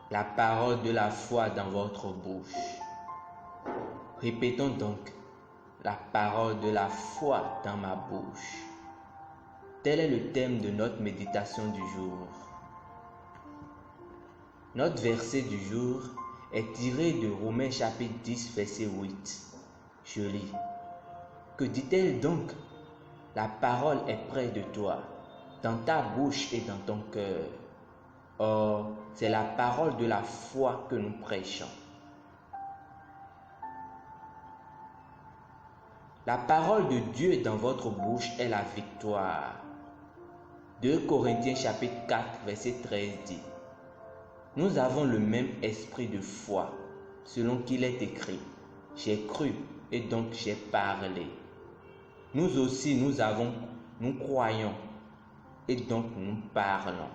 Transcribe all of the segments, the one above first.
la parole de la foi dans votre bouche. Répétons donc, la parole de la foi dans ma bouche. Tel est le thème de notre méditation du jour. Notre verset du jour est tiré de Romains chapitre 10, verset 8. Je lis. Que dit-elle donc? La parole est près de toi, dans ta bouche et dans ton cœur. Or, c'est la parole de la foi que nous prêchons. La parole de Dieu dans votre bouche est la victoire. 2 Corinthiens chapitre 4, verset 13 dit: Nous avons le même esprit de foi, selon qu'il est écrit: J'ai cru et donc j'ai parlé. Nous aussi nous croyons et donc nous parlons.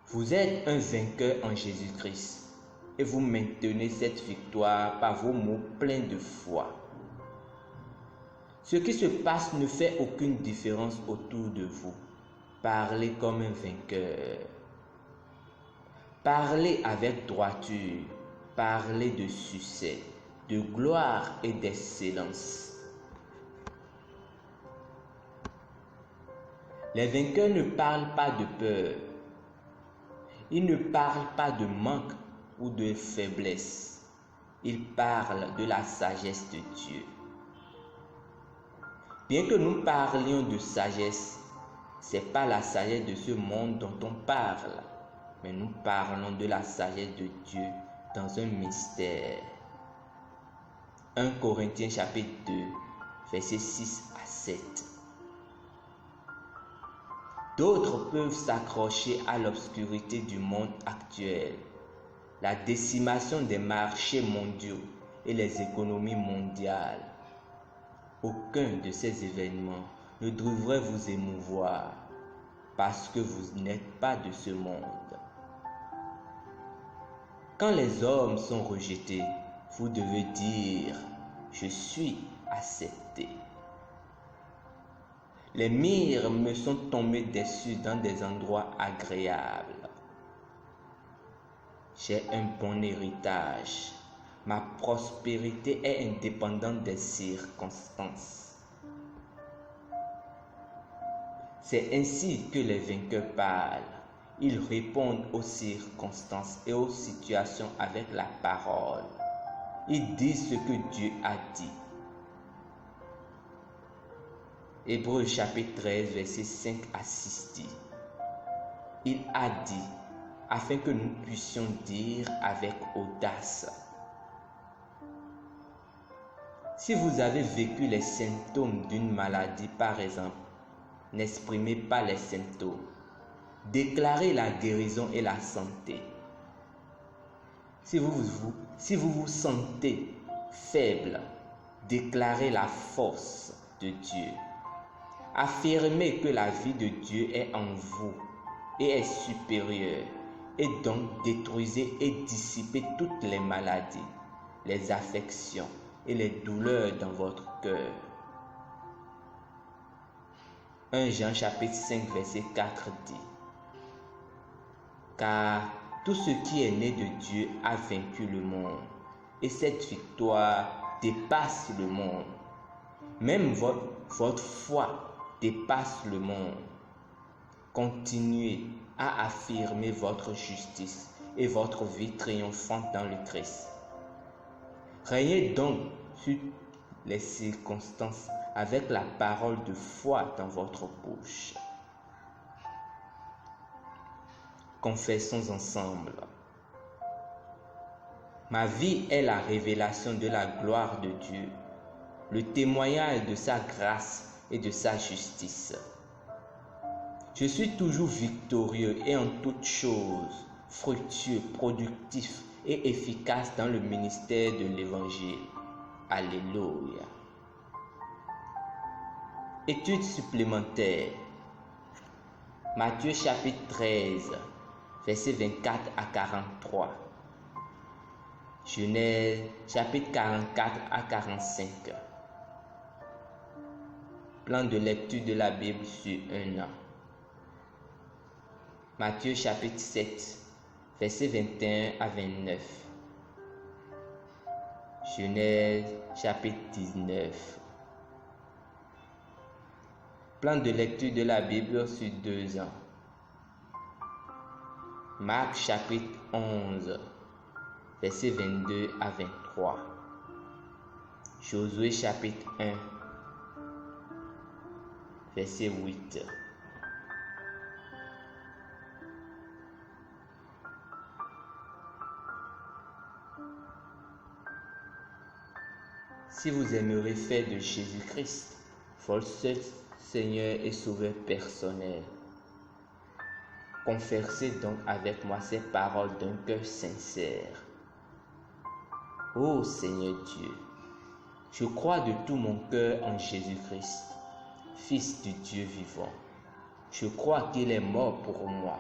Vous êtes un vainqueur en Jésus-Christ et vous maintenez cette victoire par vos mots pleins de foi. Ce qui se passe ne fait aucune différence autour de vous. Parlez comme un vainqueur. Parlez avec droiture. Parlez de succès, de gloire et d'excellence. Les vainqueurs ne parlent pas de peur. Ils ne parlent pas de manque ou de faiblesse. Ils parlent de la sagesse de Dieu. Bien que nous parlions de sagesse, ce n'est pas la sagesse de ce monde dont on parle, mais nous parlons de la sagesse de Dieu dans un mystère. 1 Corinthiens chapitre 2, versets 6 à 7. D'autres peuvent s'accrocher à l'obscurité du monde actuel, la décimation des marchés mondiaux et les économies mondiales. Aucun de ces événements ne devrait vous émouvoir parce que vous n'êtes pas de ce monde. Quand les hommes sont rejetés, vous devez dire: Je suis accepté. Les myrrhes me sont tombées dessus dans des endroits agréables. J'ai un bon héritage. Ma prospérité est indépendante des circonstances. C'est ainsi que les vainqueurs parlent. Ils répondent aux circonstances et aux situations avec la parole. Ils disent ce que Dieu a dit. Hébreux chapitre 13, verset 5 à 6 dit: Il a dit, afin que nous puissions dire avec audace. Si vous avez vécu les symptômes d'une maladie, par exemple, n'exprimez pas les symptômes. Déclarez la guérison et la santé. Si vous vous sentez faible, déclarez la force de Dieu. Affirmez que la vie de Dieu est en vous et est supérieure, et donc détruisez et dissipez toutes les maladies, les affections et les douleurs dans votre cœur. 1 Jean chapitre 5 verset 4 dit: Car tout ce qui est né de Dieu a vaincu le monde, et cette victoire dépasse le monde. Même votre foi dépasse le monde. Continuez à affirmer votre justice et votre vie triomphante dans le Christ. Régnez donc sur les circonstances avec la parole de foi dans votre bouche. Confessons ensemble. Ma vie est la révélation de la gloire de Dieu, le témoignage de sa grâce et de sa justice. Je suis toujours victorieux et en toutes choses fructueux, productif et efficace dans le ministère de l'Évangile. Alléluia. Étude supplémentaire. Matthieu chapitre 13, versets 24 à 43. Genèse chapitre 44 à 45. Plan de lecture de la Bible sur un an. Matthieu chapitre 7, versets 21 à 29. Genèse chapitre 19. Plan de lecture de la Bible sur 2 ans. Marc chapitre 11, versets 22 à 23. Josué chapitre 1, verset 8. Si vous aimeriez faire de Jésus-Christ votre seul Seigneur et Sauveur personnel, conversez donc avec moi ces paroles d'un cœur sincère. Ô Seigneur Dieu, je crois de tout mon cœur en Jésus-Christ, Fils du Dieu vivant. Je crois qu'il est mort pour moi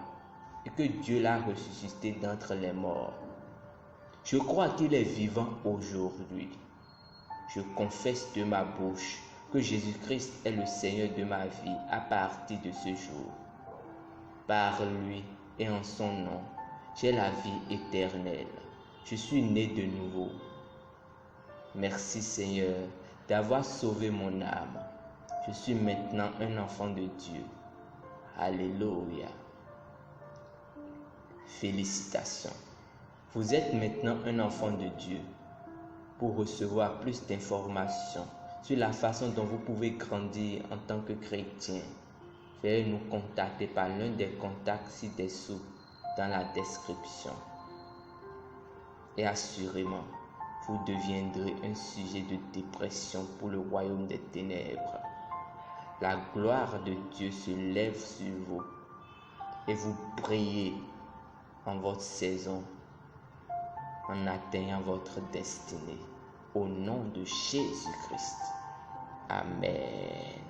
et que Dieu l'a ressuscité d'entre les morts. Je crois qu'il est vivant aujourd'hui. Je confesse de ma bouche que Jésus-Christ est le Seigneur de ma vie à partir de ce jour. Par lui et en son nom, j'ai la vie éternelle. Je suis né de nouveau. Merci Seigneur d'avoir sauvé mon âme. Je suis maintenant un enfant de Dieu. Alléluia. Félicitations. Vous êtes maintenant un enfant de Dieu. Pour recevoir plus d'informations sur la façon dont vous pouvez grandir en tant que chrétien, veuillez nous contacter par l'un des contacts ci-dessous dans la description. Et assurément, vous deviendrez un sujet de dépression pour le royaume des ténèbres. La gloire de Dieu se lève sur vous et vous brillez en votre saison en atteignant votre destinée. Au nom de Jésus-Christ. Amen.